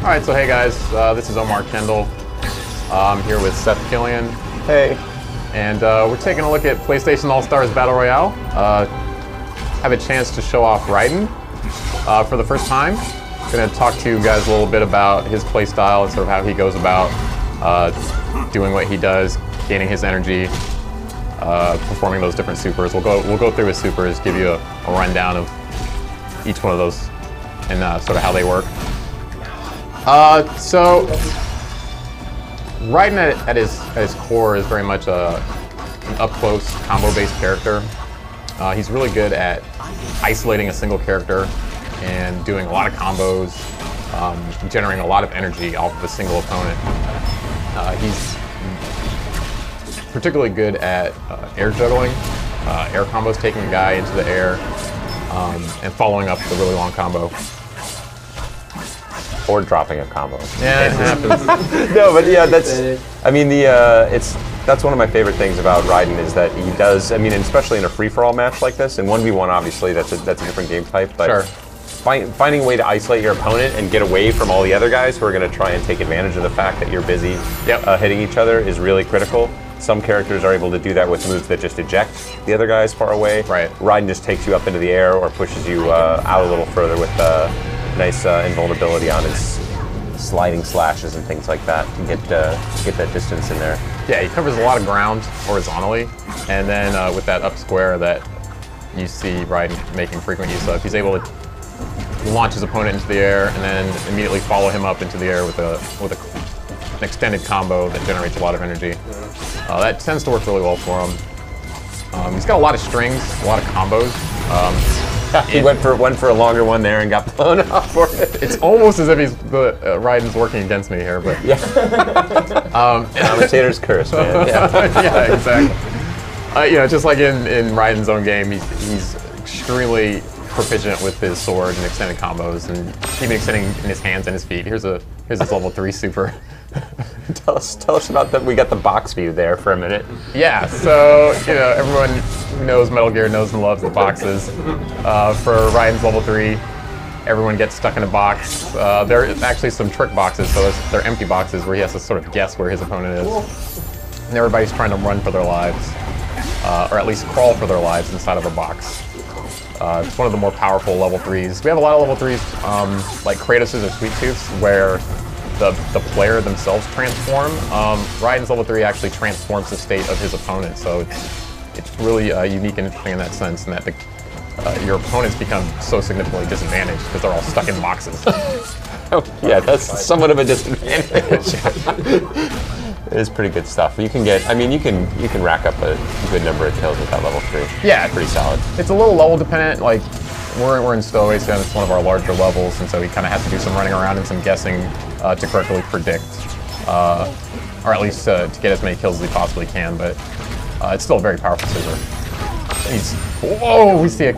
Alright, so hey guys, this is Omar Kendall. I'm here with Seth Killian. Hey. And we're taking a look at PlayStation All-Stars Battle Royale. Have a chance to show off Raiden for the first time. Going to talk to you guys a little bit about his play style and sort of how he goes about doing what he does, gaining his energy, performing those different supers. We'll go through his supers, give you a rundown of each one of those and sort of how they work. So Raiden at his core is very much an up-close combo-based character. He's really good at isolating a single character and doing a lot of combos, generating a lot of energy off of a single opponent. He's particularly good at air juggling, air combos, taking a guy into the air, and following up with a really long combo. Or dropping a combo. Yeah, it happens. No, but yeah, that's one of my favorite things about Raiden is that he does. I mean, especially in a free-for-all match like this, in 1v1, obviously that's a different game type. But sure. Finding a way to isolate your opponent and get away from all the other guys who are going to try and take advantage of the fact that you're busy hitting each other is really critical. Some characters are able to do that with moves that just eject the other guys far away. Right. Raiden just takes you up into the air or pushes you out a little further with nice invulnerability on his sliding slashes and things like that to get that distance in there. Yeah, he covers a lot of ground horizontally, and then with that up square that you see Raiden making frequent use of, he's able to launch his opponent into the air and then immediately follow him up into the air with an extended combo that generates a lot of energy. That tends to work really well for him. He's got a lot of strings, a lot of combos. He went for a longer one there and got blown off for it. It's almost as if Raiden's working against me here, but yeah. Commentator's curse, man. Yeah, yeah, exactly. Just like in Raiden's own game, he's extremely proficient with his sword and extended combos, and even extending in his hands and his feet. Here's his level 3 super. Tell us about that. We got the box view there for a minute. Yeah, so everyone who knows Metal Gear knows and loves the boxes. For Raiden's level 3, everyone gets stuck in a box. There are actually some trick boxes, so they're empty boxes where he has to sort of guess where his opponent is. And everybody's trying to run for their lives, or at least crawl for their lives inside of a box. It's one of the more powerful level 3s. We have a lot of level 3s, like Kratos' or Sweet Tooth's, where the player themselves transform. Raiden's level 3 actually transforms the state of his opponent, so it's really unique and interesting in that sense, in that your opponents become so significantly disadvantaged because they're all stuck in boxes. Oh, yeah, that's somewhat of a disadvantage. It is pretty good stuff. You can rack up a good number of kills with that level 3. Yeah, pretty solid. It's a little level dependent. Like we're in Stowaway, so it's one of our larger levels, and so we kind of have to do some running around and some guessing to correctly predict, or at least to get as many kills as we possibly can. But it's still a very powerful scissor. Whoa! We see a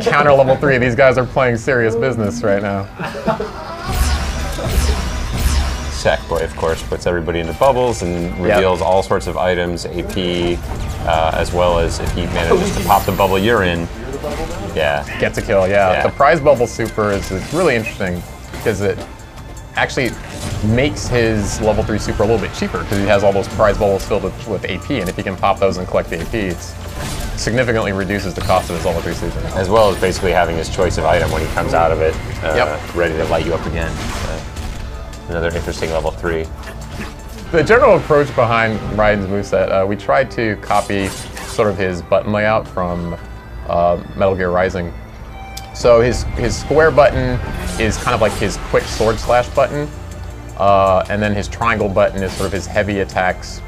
counter level 3. These guys are playing serious business right now. Sackboy, of course, puts everybody into bubbles and reveals all sorts of items, AP, as well as if he manages to pop the bubble you're in. Yeah. Gets a kill, yeah. The prize bubble super is really interesting because it actually makes his level 3 super a little bit cheaper because he has all those prize bubbles filled with AP, and if he can pop those and collect the AP, it significantly reduces the cost of his level 3 super. As well as basically having his choice of item when he comes out of it, ready to light you up again. Another interesting level 3. The general approach behind Raiden's moveset, we tried to copy sort of his button layout from Metal Gear Rising. So his square button is kind of like his quick sword slash button, and then his triangle button is sort of his heavy attacks.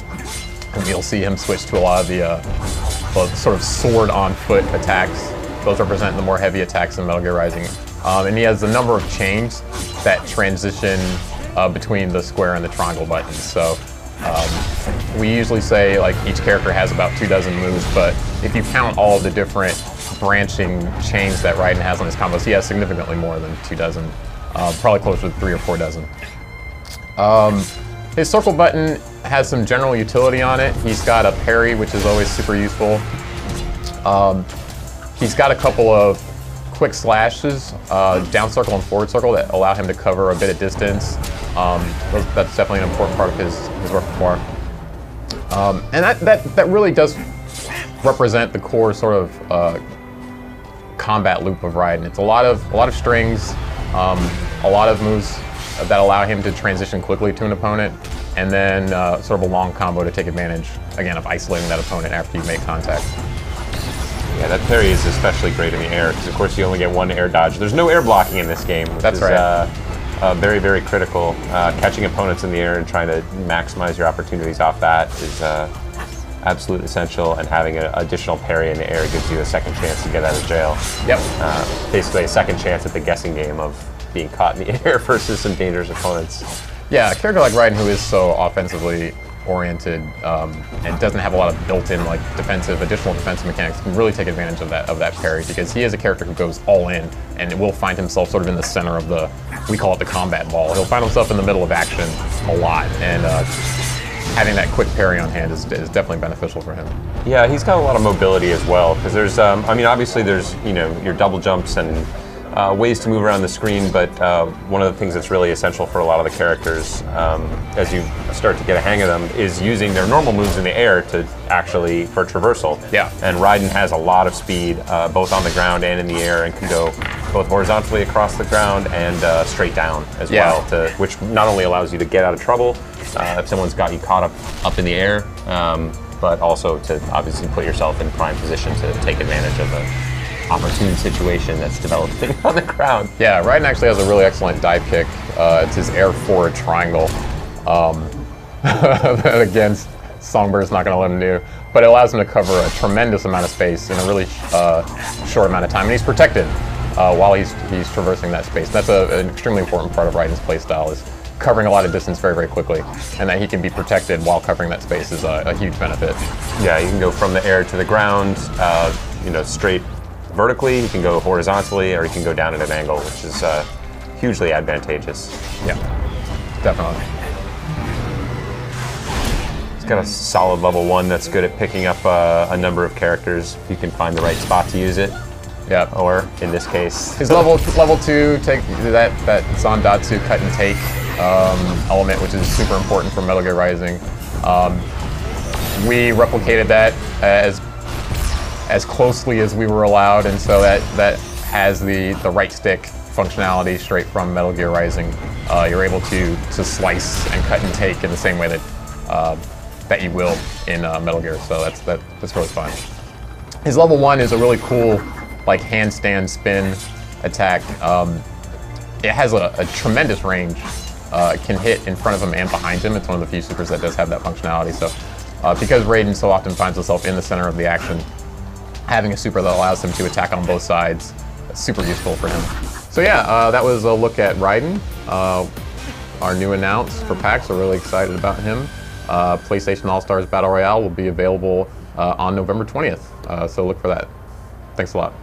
And you'll see him switch to a lot of the sort of sword on foot attacks. Those represent the more heavy attacks in Metal Gear Rising. And he has a number of chains that transition between the square and the triangle buttons. So we usually say like each character has about 24 moves, but if you count all of the different branching chains that Raiden has on his combos, he has significantly more than 24, probably closer to 3 or 4 dozen. His circle button has some general utility on it. He's got a parry, which is always super useful. He's got a couple of quick slashes, down circle and forward circle that allow him to cover a bit of distance. That's definitely an important part of his repertoire. And that really does represent the core sort of combat loop of Raiden. It's a lot of strings, a lot of moves that allow him to transition quickly to an opponent, and then sort of a long combo to take advantage, again, of isolating that opponent after you make contact. Yeah, that parry is especially great in the air, because of course you only get one air dodge. There's no air blocking in this game, which is very, very critical. Catching opponents in the air and trying to maximize your opportunities off that is absolutely essential, and having an additional parry in the air gives you a second chance to get out of jail. Yep. Basically a second chance at the guessing game of being caught in the air versus some dangerous opponents. Yeah, a character like Raiden, who is so offensively oriented and doesn't have a lot of built-in like additional defensive mechanics, can really take advantage of that parry, because he is a character who goes all in and will find himself sort of in the center of we call it the combat ball. He'll find himself in the middle of action a lot, and having that quick parry on hand is definitely beneficial for him. Yeah, he's got a lot of mobility as well, because there's, I mean, obviously there's, your double jumps and ways to move around the screen, but one of the things that's really essential for a lot of the characters, as you start to get a hang of them, is using their normal moves in the air for traversal. Yeah. And Raiden has a lot of speed, both on the ground and in the air, and can go both horizontally across the ground and straight down as well, which not only allows you to get out of trouble if someone's got you caught up in the air, but also to obviously put yourself in prime position to take advantage of an opportune situation that's developing on the ground. Yeah, Raiden actually has a really excellent dive kick. It's his air forward triangle. Again, Songbird's not going to let him do, but it allows him to cover a tremendous amount of space in a really short amount of time, and he's protected while he's traversing that space. That's an extremely important part of Raiden's playstyle, is covering a lot of distance very, very quickly, and that he can be protected while covering that space is a huge benefit. Yeah, you can go from the air to the ground, straight vertically, you can go horizontally, or you can go down at an angle, which is hugely advantageous. Yeah, definitely. It's got a solid level 1 that's good at picking up a number of characters if you can find the right spot to use it. Yeah. Or in this case, his level 2 take that Zandatsu cut and take element, which is super important for Metal Gear Rising. We replicated that as closely as we were allowed, and so that has the right stick functionality straight from Metal Gear Rising. You're able to slice and cut and take in the same way that you will in Metal Gear. So that's really fun. His level 1 is a really cool like handstand spin attack. It has a tremendous range. It can hit in front of him and behind him. It's one of the few supers that does have that functionality. So because Raiden so often finds himself in the center of the action, having a super that allows him to attack on both sides is super useful for him. So yeah, that was a look at Raiden, our new announce for PAX. We're really excited about him. PlayStation All-Stars Battle Royale will be available on November 20th, so look for that. Thanks a lot.